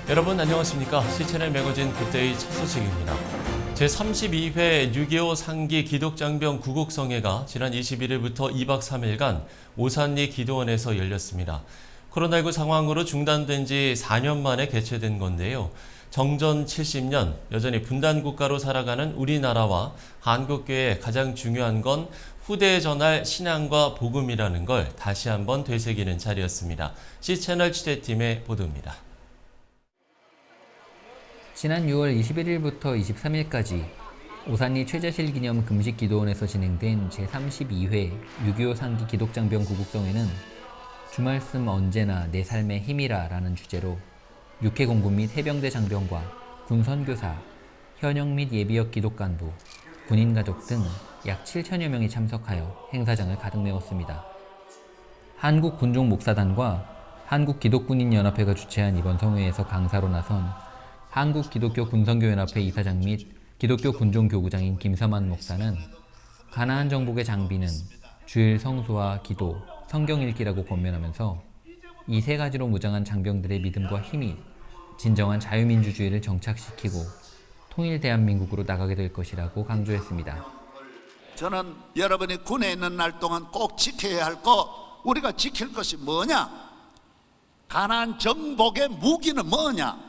여러분 안녕하십니까? CCN의 매거진 굿데이 첫 소식입니다. 제32회 6.25 상기 기독장병 구국성회가 지난 21일부터 2박 3일간 오산리 기도원에서 열렸습니다. 코로나19 상황으로 중단된 지 4년 만에 개최된 건데요. 정전 70년, 여전히 분단국가로 살아가는 우리나라와 한국교회의 가장 중요한 건 후대에 전할 신앙과 복음이라는 걸 다시 한번 되새기는 자리였습니다. C채널 취재팀의 보도입니다. 지난 6월 21일부터 23일까지 오산리 최자실 기념 금식 기도원에서 진행된 제32회 6.25 상기 기독장병 구국성회는 주말씀 언제나 내 삶의 힘이라 라는 주제로 육해 공군 및 해병대 장병과 군 선교사, 현역 및 예비역 기독간부, 군인 가족 등 약 7천여 명이 참석하여 행사장을 가득 메웠습니다. 한국군종 목사단과 한국기독군인연합회가 주최한 이번 성회에서 강사로 나선 한국기독교군선교연합회 이사장 및 기독교 군종교구장인 김서만 목사는 가나안 정복의 장비는 주일 성수와 기도, 성경 읽기라고 권면하면서 이 세 가지로 무장한 장병들의 믿음과 힘이 진정한 자유민주주의를 정착시키고 통일 대한민국으로 나가게 될 것이라고 강조했습니다. 저는 여러분이 군에 있는 날 동안 꼭 지켜야 할 거, 우리가 지킬 것이 뭐냐? 가나안 정복의 무기는 뭐냐?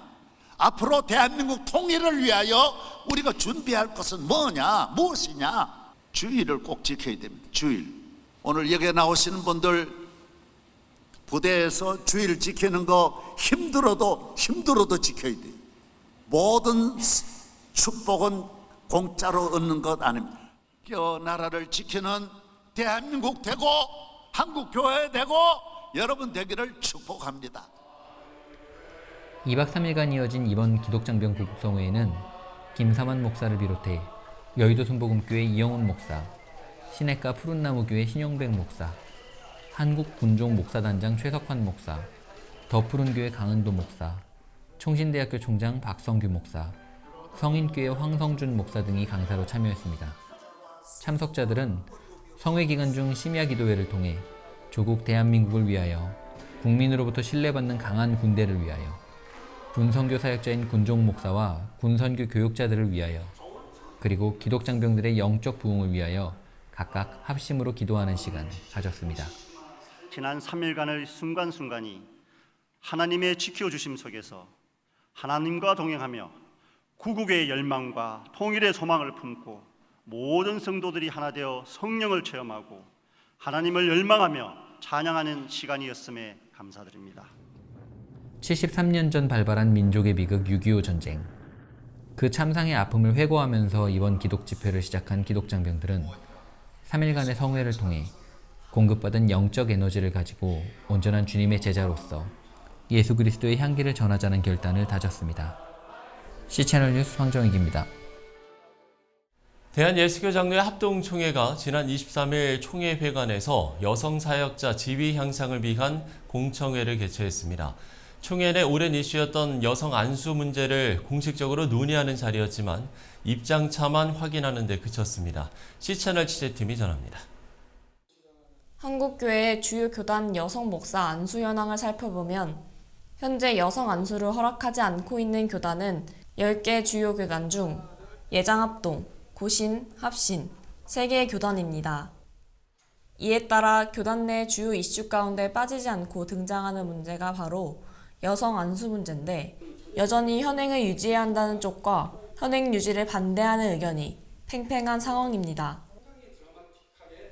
앞으로 대한민국 통일을 위하여 우리가 준비할 것은 뭐냐? 무엇이냐? 주의를 꼭 지켜야 됩니다. 주의. 오늘 여기에 나오시는 분들 부대에서 주의를 지키는 거 힘들어도 지켜야 돼요. 모든 축복은 공짜로 얻는 것 아닙니다. 나라를 지키는 대한민국 되고 한국교회 되고 여러분 되기를 축복합니다. 2박 3일간 이어진 이번 기독장병 구국성회에는 김사만 목사를 비롯해 여의도 순복음교회 이영훈 목사, 시내가 푸른나무교회 신용백 목사, 한국군종 목사단장 최석환 목사, 더 푸른교회 강은도 목사, 총신대학교 총장 박성규 목사, 성인교회 황성준 목사 등이 강사로 참여했습니다. 참석자들은 성회 기간 중 심야 기도회를 통해 조국 대한민국을 위하여 국민으로부터 신뢰받는 강한 군대를 위하여 군선교 사역자인 군종 목사와 군선교 교육자들을 위하여 그리고 기독장병들의 영적 부흥을 위하여 각각 합심으로 기도하는 시간을 가졌습니다. 지난 3일간의 순간순간이 하나님의 지켜주심 속에서 하나님과 동행하며 구국의 열망과 통일의 소망을 품고 모든 성도들이 하나 되어 성령을 체험하고 하나님을 열망하며 찬양하는 시간이었음에 감사드립니다. 73년 전 발발한 민족의 비극 6.25 전쟁. 그 참상의 아픔을 회고하면서 이번 기독 집회를 시작한 기독장병들은 3일간의 성회를 통해 공급받은 영적 에너지를 가지고 온전한 주님의 제자로서 예수 그리스도의 향기를 전하자는 결단을 다졌습니다. C채널 뉴스 황정익입니다. 대한예수교 장로회 합동총회가 지난 23일 총회회관에서 여성사역자 지위 향상을 위한 공청회를 개최했습니다. 총회 내 오랜 이슈였던 여성 안수 문제를 공식적으로 논의하는 자리였지만 입장차만 확인하는 데 그쳤습니다. C채널 취재팀이 전합니다. 한국교회의 주요 교단 여성 목사 안수 현황을 살펴보면 현재 여성 안수를 허락하지 않고 있는 교단은 10개 주요 교단 중 예장합동, 고신, 합신, 3개의 교단입니다. 이에 따라 교단 내 주요 이슈 가운데 빠지지 않고 등장하는 문제가 바로 여성 안수 문제인데 여전히 현행을 유지해야 한다는 쪽과 현행 유지를 반대하는 의견이 팽팽한 상황입니다.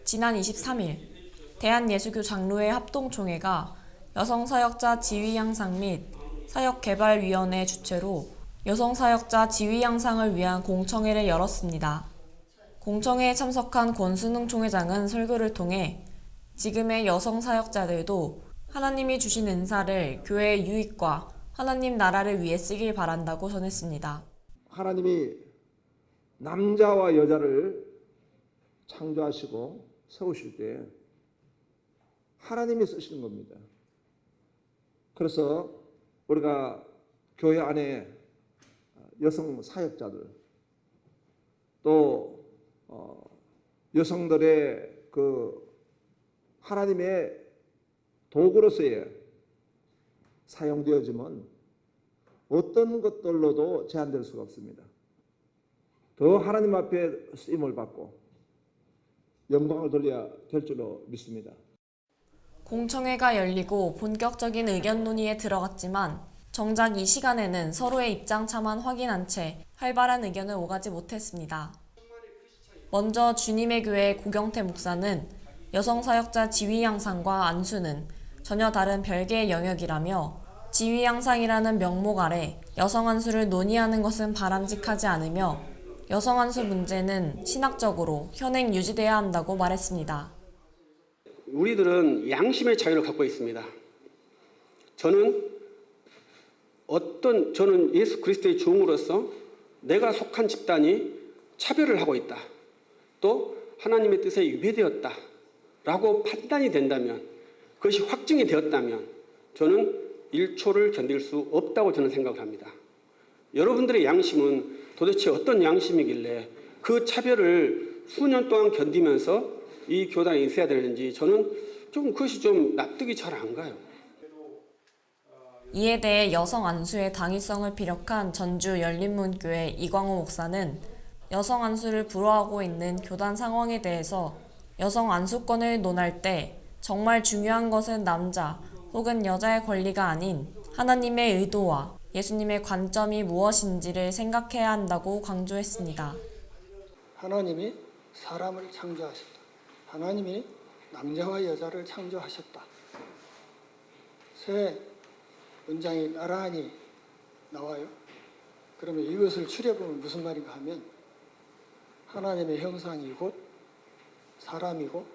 지난 23일 대한예수교 장로회 합동총회가 여성사역자 지위 향상 및 사역개발위원회 주최로 여성사역자 지위 향상을 위한 공청회를 열었습니다. 공청회에 참석한 권순흥 총회장은 설교를 통해 지금의 여성사역자들도 하나님이 주신 은사를 교회의 유익과 하나님 나라를 위해 쓰길 바란다고 전했습니다. 하나님이 남자와 여자를 창조하시고 세우실 때 하나님이 쓰시는 겁니다. 그래서 우리가 교회 안에 여성 사역자들 또 여성들의 그 하나님의 도구로서의 사용되어지면 어떤 것들로도 제한될 수가 없습니다. 더 하나님 앞에 쓰임을 받고 영광을 돌려야 될 줄로 믿습니다. 공청회가 열리고 본격적인 의견 논의에 들어갔지만 정작 이 시간에는 서로의 입장차만 확인한 채 활발한 의견을 오가지 못했습니다. 먼저 주님의 교회 고경태 목사는 여성사역자 지위 양상과 안수는 전혀 다른 별개의 영역이라며 지위 양상이라는 명목 아래 여성 안수를 논의하는 것은 바람직하지 않으며 여성 안수 문제는 신학적으로 현행 유지돼야 한다고 말했습니다. 우리들은 양심의 자유를 갖고 있습니다. 저는 예수 그리스도의 종으로서 내가 속한 집단이 차별을 하고 있다. 또 하나님의 뜻에 위배되었다. 라고 판단이 된다면, 그것이 확증이 되었다면 저는 1초를 견딜 수 없다고 저는 생각을 합니다. 여러분들의 양심은 도대체 어떤 양심이길래 그 차별을 수년 동안 견디면서 이 교단에 있어야 되는지 저는 그것이 좀 납득이 잘 안 가요. 이에 대해 여성 안수의 당위성을 피력한 전주 열린문교회 이광호 목사는 여성 안수를 불허하고 있는 교단 상황에 대해서 여성 안수권을 논할 때 정말 중요한 것은 남자 혹은 여자의 권리가 아닌 하나님의 의도와 예수님의 관점이 무엇인지를 생각해야 한다고 강조했습니다. 하나님이 사람을 창조하셨다. 하나님이 남자와 여자를 창조하셨다. 세 문장이 나란히 나와요. 그러면 이것을 추려보면 무슨 말인가 하면 하나님의 형상이 곧 사람이고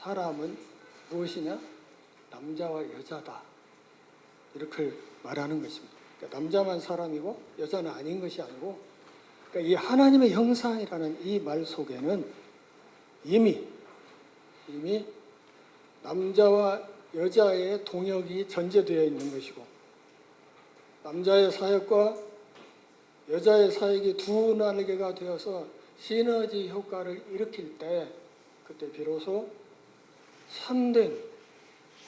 사람은 무엇이냐? 남자와 여자다. 이렇게 말하는 것입니다. 그러니까 남자만 사람이고 여자는 아닌 것이 아니고, 그러니까 이 하나님의 형상이라는 이 말 속에는 이미 남자와 여자의 동역이 전제되어 있는 것이고, 남자의 사역과 여자의 사역이 두 날개가 되어서 시너지 효과를 일으킬 때 그때 비로소 참된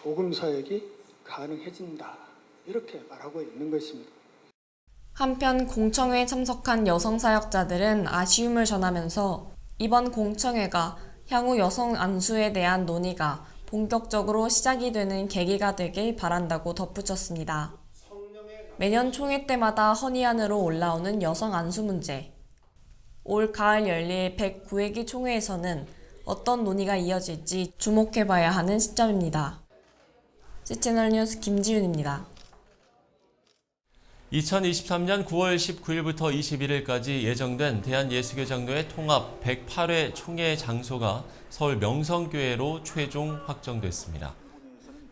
복음 사역이 가능해진다. 이렇게 말하고 있는 것입니다. 한편 공청회에 참석한 여성 사역자들은 아쉬움을 전하면서 이번 공청회가 향후 여성 안수에 대한 논의가 본격적으로 시작이 되는 계기가 되길 바란다고 덧붙였습니다. 매년 총회 때마다 헌의안으로 올라오는 여성 안수 문제. 올 가을 열릴 109회기 총회에서는 어떤 논의가 이어질지 주목해봐야 하는 시점입니다. CCNR 뉴스 김지윤입니다. 2023년 9월 19일부터 21일까지 예정된 대한예수교장로회 통합 108회 총회 장소가 서울 명성교회로 최종 확정됐습니다.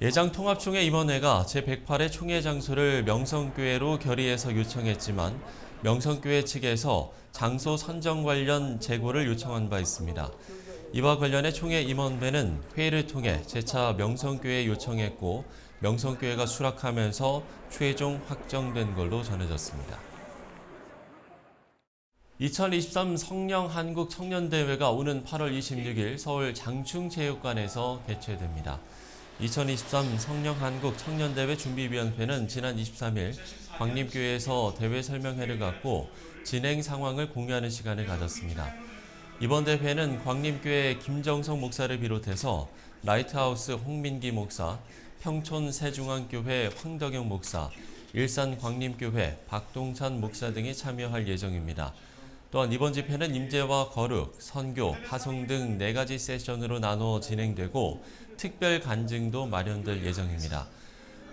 예장 통합총회 임원회가 제108회 총회 장소를 명성교회로 결의해서 요청했지만 명성교회 측에서 장소 선정 관련 재고를 요청한 바 있습니다. 이와 관련해 총회 임원회는 회의를 통해 재차 명성교회에 요청했고 명성교회가 수락하면서 최종 확정된 걸로 전해졌습니다. 2023 성령 한국 청년대회가 오는 8월 26일 서울 장충체육관에서 개최됩니다. 2023 성령 한국 청년대회 준비위원회는 지난 23일 광림교회에서 대회 설명회를 갖고 진행 상황을 공유하는 시간을 가졌습니다. 이번 대회는 광림교회 김정성 목사를 비롯해서 라이트하우스 홍민기 목사, 평촌 새중앙교회 황덕영 목사, 일산 광림교회 박동찬 목사 등이 참여할 예정입니다. 또한 이번 집회는 임재와 거룩, 선교, 파송 등 4가지 세션으로 나눠 진행되고 특별 간증도 마련될 예정입니다.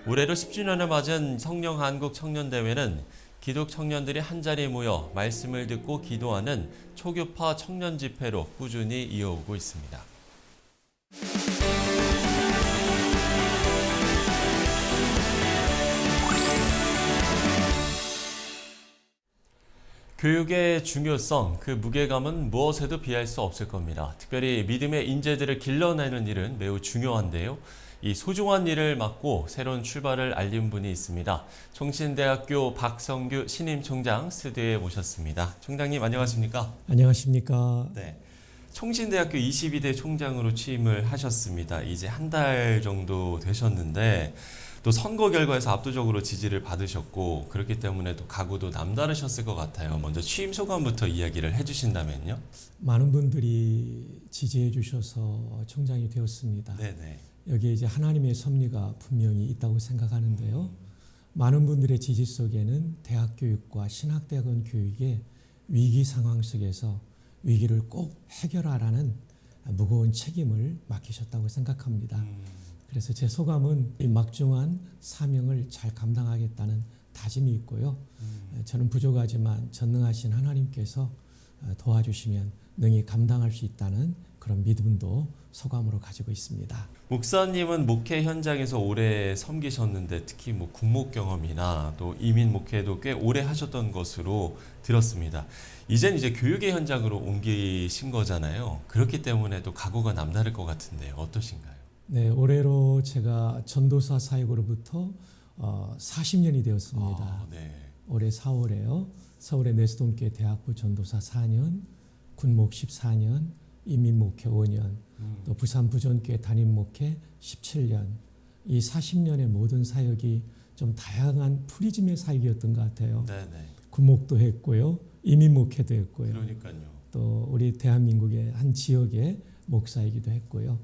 올해로 10주년을 맞은 성령 한국 청년대회는 기독 청년들이 한자리에 모여 말씀을 듣고 기도하는 초교파 청년 집회로 꾸준히 이어오고 있습니다. 교육의 중요성, 그 무게감은 무엇에도 비할 수 없을 겁니다. 특별히 믿음의 인재들을 길러내는 일은 매우 중요한데요. 이 소중한 일을 맡고 새로운 출발을 알린 분이 있습니다. 총신대학교 박성규 신임 총장 스튜디오에 모셨습니다. 총장님 안녕하십니까? 안녕하십니까? 네. 총신대학교 22대 총장으로 취임을 하셨습니다. 이제 한 달 정도 되셨는데 또 선거 결과에서 압도적으로 지지를 받으셨고 그렇기 때문에 또 각오도 남다르셨을 것 같아요. 먼저 취임 소감부터 이야기를 해주신다면요. 많은 분들이 지지해 주셔서 총장이 되었습니다. 네네. 여기에 이제 하나님의 섭리가 분명히 있다고 생각하는데요. 많은 분들의 지지 속에는 대학 교육과 신학대학원 교육의 위기 상황 속에서 위기를 꼭 해결하라는 무거운 책임을 맡기셨다고 생각합니다. 그래서 제 소감은 이 막중한 사명을 잘 감당하겠다는 다짐이 있고요. 저는 부족하지만 전능하신 하나님께서 도와주시면 능히 감당할 수 있다는 그런 믿음도 소감으로 가지고 있습니다. 목사님은 목회 현장에서 오래 섬기셨는데 특히 뭐 군목 경험이나 또 이민 목회도 꽤 오래 하셨던 것으로 들었습니다. 이젠 이제 교육의 현장으로 옮기신 거잖아요. 그렇기 때문에 또 각오가 남다를 것 같은데요. 어떠신가요? 네, 올해로 제가 전도사 사역으로부터 40년이 되었습니다. 네. 올해 4월에요. 서울의 내수동교회 대학부 전도사 4년, 군목 14년, 이민목회 5년, 또 부산 부전교회 담임목회 17년. 이 40년의 모든 사역이 좀 다양한 프리즘의 사역이었던 것 같아요. 네네. 군목도 했고요, 이민목회도 했고요. 그러니까요. 또 우리 대한민국의 한 지역의 목사이기도 했고요.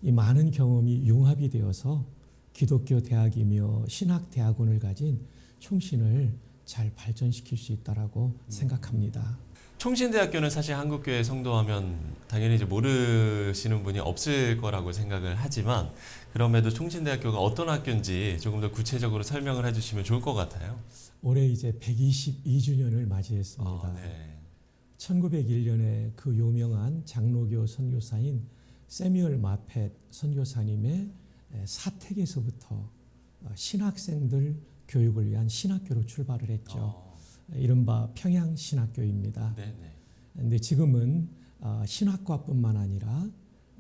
이 많은 경험이 융합이 되어서 기독교 대학이며 신학 대학원을 가진 총신을 잘 발전시킬 수 있다라고 생각합니다. 총신대학교는 사실 한국교회 성도하면 당연히 이제 모르시는 분이 없을 거라고 생각을 하지만 그럼에도 총신대학교가 어떤 학교인지 조금 더 구체적으로 설명을 해주시면 좋을 것 같아요. 올해 이제 122주년을 맞이했습니다. 네. 1901년에 그 유명한 장로교 선교사인 세뮤얼 마펫 선교사님의 사택에서부터 신학생들 교육을 위한 신학교로 출발을 했죠. 이른바 평양신학교입니다. 네네. 근데 지금은 신학과뿐만 아니라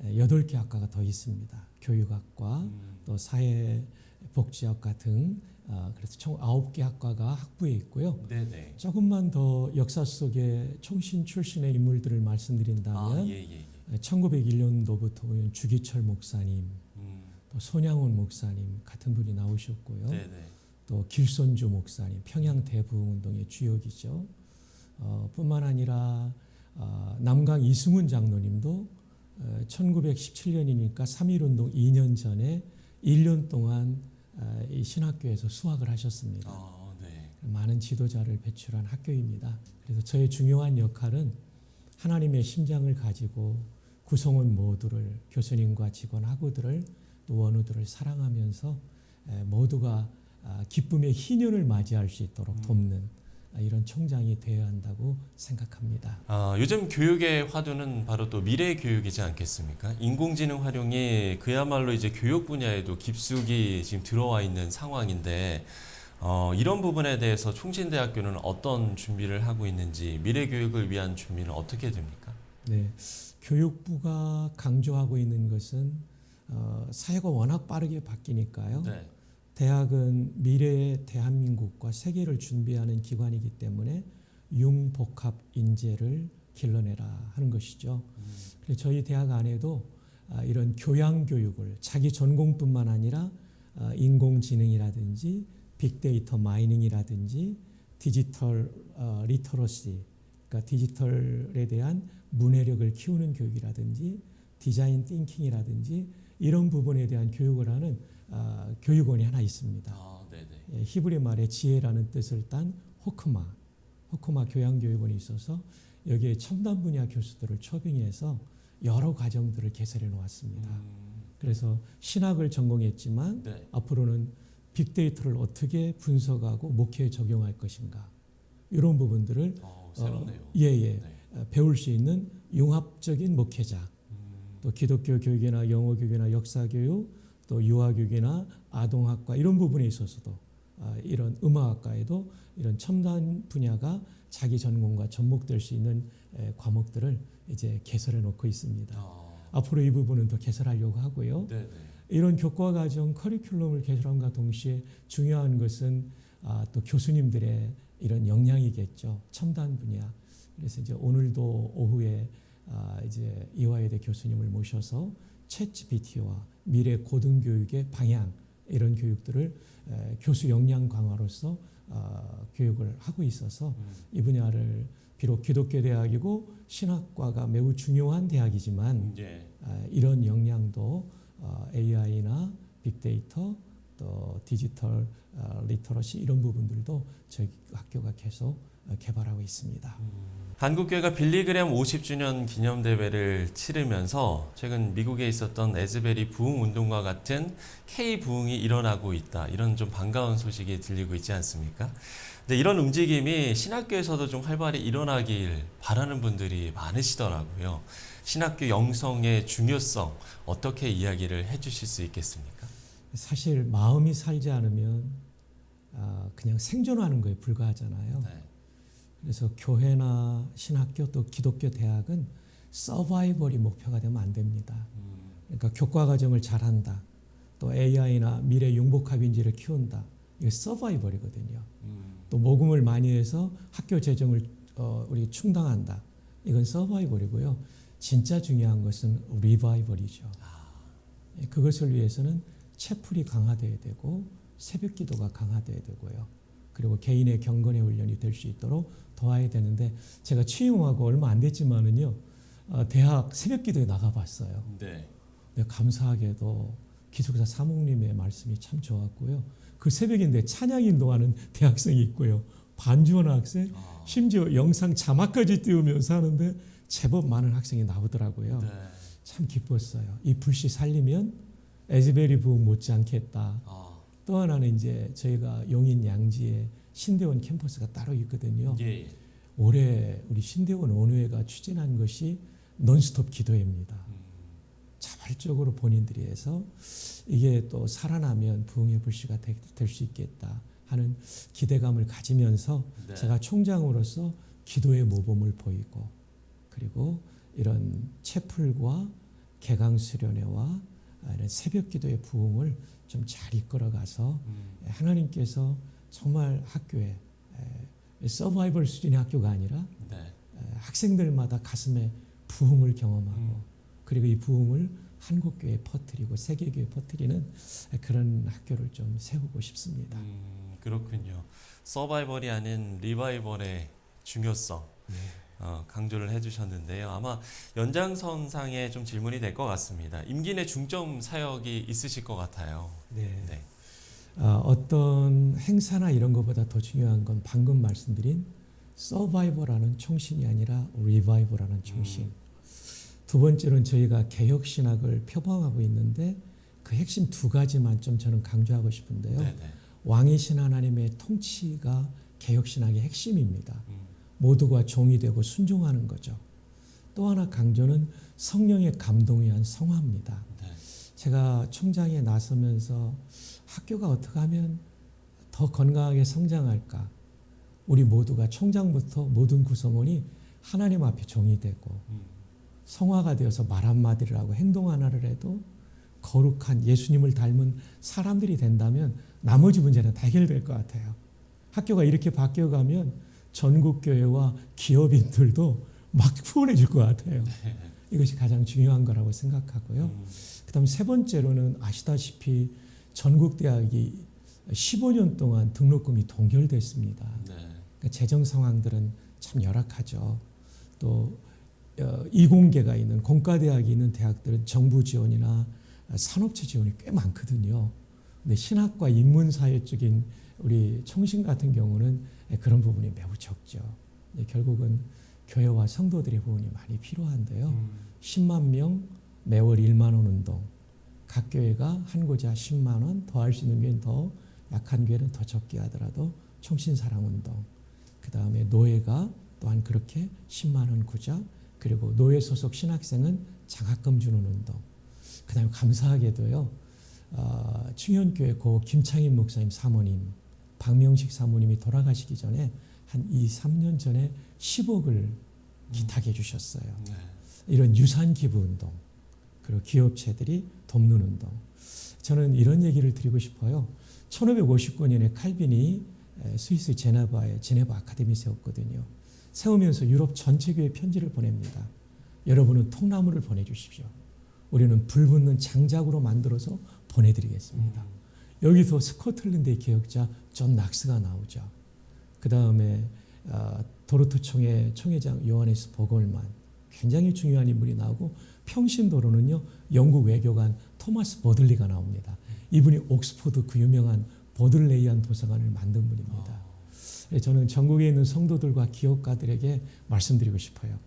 8개 학과가 더 있습니다. 교육학과, 또 사회복지학과 등 그래서 총 9개 학과가 학부에 있고요. 네네. 조금만 더 역사 속에 총신 출신의 인물들을 말씀드린다면 예. 1901년도부터 주기철 목사님, 또 손양원 목사님 같은 분이 나오셨고요. 네네. 또 길손주 목사님, 평양 대부흥운동의 주역이죠. 뿐만 아니라 남강 이승훈 장로님도 1917년이니까 3.1운동 2년 전에 1년 동안 이 신학교에서 수학을 하셨습니다. 네. 많은 지도자를 배출한 학교입니다. 그래서 저의 중요한 역할은 하나님의 심장을 가지고 구성원 모두를, 교수님과 직원, 학우들을, 또 원우들을 사랑하면서 모두가 기쁨의 희년을 맞이할 수 있도록 돕는 이런 총장이 되어야 한다고 생각합니다. 요즘 교육의 화두는 바로 또 미래 교육이지 않겠습니까? 인공지능 활용이 그야말로 이제 교육 분야에도 깊숙이 지금 들어와 있는 상황인데 이런 부분에 대해서 총신대학교는 어떤 준비를 하고 있는지 미래 교육을 위한 준비는 어떻게 됩니까? 네, 교육부가 강조하고 있는 것은 사회가 워낙 빠르게 바뀌니까요. 네. 대학은 미래의 대한민국과 세계를 준비하는 기관이기 때문에 융복합 인재를 길러내라 하는 것이죠. 그래서 저희 대학 안에도 이런 교양 교육을 자기 전공뿐만 아니라 인공지능이라든지 빅데이터 마이닝이라든지 디지털 리터러시, 그러니까 디지털에 대한 문해력을 키우는 교육이라든지 디자인 띵킹이라든지 이런 부분에 대한 교육을 하는 교육원이 하나 있습니다. 네네. 히브리 말에 지혜라는 뜻을 딴 호크마 교양교육원이 있어서 여기에 첨단 분야 교수들을 초빙해서 여러 과정들을 개설해 놓았습니다. 그래서 신학을 전공했지만 네. 앞으로는 빅데이터를 어떻게 분석하고 목회에 적용할 것인가 이런 부분들을 새롭네요. 네. 배울 수 있는 융합적인 목회자, 또 기독교 교육이나 영어 교육이나 역사 교육, 또 유아교육이나 아동학과 이런 부분에 있어서도 이런 음악학과에도 이런 첨단 분야가 자기 전공과 접목될 수 있는 과목들을 이제 개설해 놓고 있습니다. 앞으로 이 부분은 더 개설하려고 하고요. 네네. 이런 교과과정 커리큘럼을 개설함과 동시에 중요한 것은 또 교수님들의 이런 역량이겠죠. 첨단 분야. 그래서 이제 오늘도 오후에 이제 이화여대 교수님을 모셔서 챗GPT와 미래 고등교육의 방향 이런 교육들을 교수 역량 강화로서 교육을 하고 있어서 이 분야를 비록 기독교 대학이고 신학과가 매우 중요한 대학이지만 이런 역량도 AI나 빅데이터 또 디지털 리터러시 이런 부분들도 저희 학교가 계속 개발하고 있습니다. 한국교회가 빌리그램 50주년 기념대회를 치르면서 최근 미국에 있었던 에즈베리 부흥 운동과 같은 K 부흥이 일어나고 있다. 이런 좀 반가운 소식이 들리고 있지 않습니까? 근데 이런 움직임이 신학교에서도 좀 활발히 일어나길 바라는 분들이 많으시더라고요. 신학교 영성의 중요성 어떻게 이야기를 해주실 수 있겠습니까? 사실 마음이 살지 않으면 그냥 생존하는 거에 불과하잖아요. 네. 그래서 교회나 신학교 또 기독교 대학은 서바이벌이 목표가 되면 안 됩니다. 그러니까 교과 과정을 잘한다. 또 AI나 미래 융복합인지를 키운다. 이게 서바이벌이거든요. 또 모금을 많이 해서 학교 재정을 우리 충당한다. 이건 서바이벌이고요. 진짜 중요한 것은 리바이벌이죠. 그것을 위해서는 채플이 강화돼야 되고 새벽 기도가 강화돼야 되고요. 그리고 개인의 경건의 훈련이 될 수 있도록 도와야 되는데 제가 취임하고 얼마 안 됐지만은요. 대학 새벽 기도에 나가봤어요. 네. 근데 감사하게도 기숙사 사목님의 말씀이 참 좋았고요. 그 새벽인데 찬양 인도하는 대학생이 있고요. 반주하는 학생, 심지어 영상 자막까지 띄우면서 하는데 제법 많은 학생이 나오더라고요. 네. 참 기뻤어요. 이 불씨 살리면 에즈베리 부흥 못지않겠다. 또 하나는 이제 저희가 용인 양지에 신대원 캠퍼스가 따로 있거든요. 예. 올해 우리 신대원 원우회가 추진한 것이 논스톱 기도회입니다. 자발적으로 본인들이 해서 이게 또 살아나면 부흥의 불씨가 될 수 있겠다 하는 기대감을 가지면서 네. 제가 총장으로서 기도의 모범을 보이고 그리고 이런 채플과 개강 수련회와 이런 새벽 기도의 부흥을 좀 잘 이끌어가서 하나님께서 정말 학교에 서바이벌 수준의 학교가 아니라 네. 학생들마다 가슴에 부흥을 경험하고 그리고 이 부흥을 한국교회에 퍼뜨리고 세계교회에 퍼뜨리는 그런 학교를 좀 세우고 싶습니다. 그렇군요. 서바이벌이 아닌 리바이벌의 중요성 강조를 해주셨는데요. 아마 연장선상에 좀 질문이 될 것 같습니다. 임기 내 중점 사역이 있으실 것 같아요. 네. 네. 어떤 행사나 이런 것보다 더 중요한 건 방금 말씀드린 서바이벌하는 총신이 아니라 리바이벌하는 총신. 두 번째로는 저희가 개혁신학을 표방하고 있는데 그 핵심 두 가지만 좀 저는 강조하고 싶은데요. 네네. 왕이신 하나님의 통치가 개혁신학의 핵심입니다. 모두가 종이 되고 순종하는 거죠. 또 하나 강조는 성령의 감동에 의한 성화입니다. 네. 제가 총장에 나서면서 학교가 어떻게 하면 더 건강하게 성장할까? 우리 모두가 총장부터 모든 구성원이 하나님 앞에 종이 되고 성화가 되어서 말 한마디를 하고 행동 하나를 해도 거룩한 예수님을 닮은 사람들이 된다면 나머지 문제는 다 해결될 것 같아요. 학교가 이렇게 바뀌어가면 전국교회와 기업인들도 막 후원해 줄 것 같아요. 이것이 가장 중요한 거라고 생각하고요. 그 다음 세 번째로는 아시다시피 전국대학이 15년 동안 등록금이 동결됐습니다. 네. 그러니까 재정 상황들은 참 열악하죠. 또 이공계가 있는 공과대학이 있는 대학들은 정부 지원이나 산업체 지원이 꽤 많거든요. 근데 신학과 인문사회 쪽인 우리 총신 같은 경우는 그런 부분이 매우 적죠. 결국은 교회와 성도들의 부분이 많이 필요한데요. 10만 명 매월 1만 원 운동. 각 교회가 한 고자 10만 원, 더 할 수 있는 교회는 더, 약한 교회는 더 적게 하더라도 총신사랑 운동. 그 다음에 노예가 또한 그렇게 10만 원 구자. 그리고 노예 소속 신학생은 장학금 주는 운동. 그 다음에 감사하게도요. 충현교회 고 김창인 목사님 사모님, 박명식 사모님이 돌아가시기 전에 한 2-3년 전에 10억을 기탁해 주셨어요. 네. 이런 유산 기부 운동, 그리고 기업체들이 돕는 운동. 저는 이런 얘기를 드리고 싶어요. 1559년에 칼빈이 스위스 제네바에 제네바 아카데미 세웠거든요. 세우면서 유럽 전체 교회 편지를 보냅니다. 여러분은 통나무를 보내주십시오. 우리는 불붙는 장작으로 만들어서 보내드리겠습니다. 여기서 스코틀랜드의 개혁자 존 낙스가 나오죠. 그 다음에 도로트 총회 총회장 요하네스 보걸만, 굉장히 중요한 인물이 나오고, 평신도로는요 영국 외교관 토마스 버들리가 나옵니다. 이분이 옥스포드 그 유명한 버들레이안 도서관을 만든 분입니다. 저는 전국에 있는 성도들과 기업가들에게 말씀드리고 싶어요.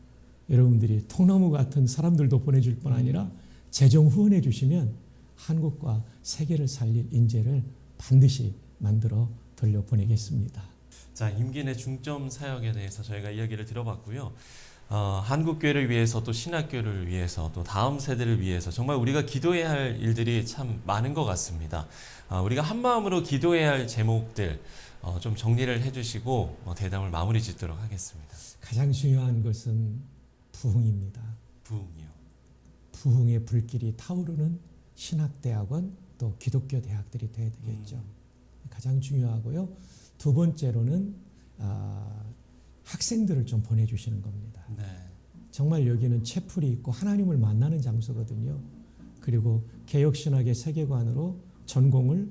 여러분들이 통나무 같은 사람들도 보내줄 뿐 아니라 재정 후원해 주시면 한국과 세계를 살릴 인재를 반드시 만들어 돌려보내겠습니다. 자, 임기 내 중점 사역에 대해서 저희가 이야기를 들어봤고요. 한국교회를 위해서, 또 신학교를 위해서, 또 다음 세대를 위해서 정말 우리가 기도해야 할 일들이 참 많은 것 같습니다. 우리가 한 마음으로 기도해야 할 제목들 좀 정리를 해주시고 대담을 마무리 짓도록 하겠습니다. 가장 중요한 것은 부흥입니다. 부흥이요. 부흥의 불길이 타오르는 신학대학원, 또 기독교 대학들이 돼야 되겠죠. 가장 중요하고요. 두 번째로는 학생들을 좀 보내주시는 겁니다. 네. 정말 여기는 채플이 있고 하나님을 만나는 장소거든요. 그리고 개혁신학의 세계관으로 전공을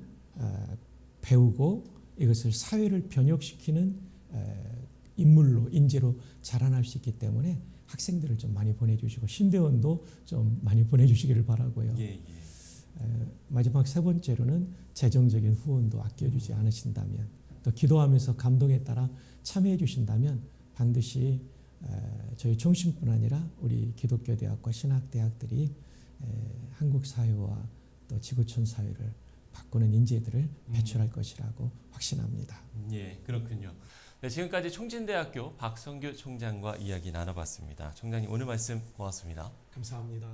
배우고 이것을 사회를 변혁시키는 인물로, 인재로 자라날 수 있기 때문에 학생들을 좀 많이 보내주시고, 신대원도 좀 많이 보내주시기를 바라고요. 마지막 세 번째로는 재정적인 후원도 아껴주지 않으신다면, 또 기도하면서 감동에 따라 참여해 주신다면 반드시 저희 총신뿐 아니라 우리 기독교 대학과 신학대학들이 한국 사회와 또 지구촌 사회를 바꾸는 인재들을 배출할 것이라고 확신합니다. 예, 그렇군요. 네, 지금까지 총진대학교 박성규 총장과 이야기 나눠봤습니다. 총장님, 오늘 말씀 고맙습니다. 감사합니다.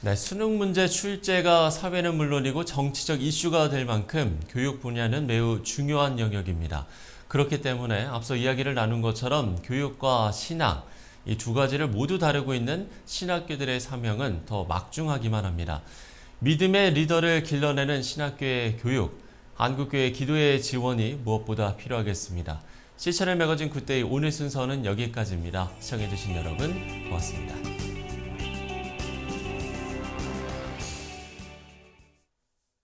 네, 수능 문제 출제가 사회는 물론이고 정치적 이슈가 될 만큼 교육 분야는 매우 중요한 영역입니다. 그렇기 때문에 앞서 이야기를 나눈 것처럼 교육과 신학, 이 두 가지를 모두 다루고 있는 신학교들의 사명은 더 막중하기만 합니다. 믿음의 리더를 길러내는 신학교의 교육, 한국교회 기도의 지원이 무엇보다 필요하겠습니다. 실천의 매거진 굿데이 오늘 순서는 여기까지입니다. 시청해주신 여러분 고맙습니다.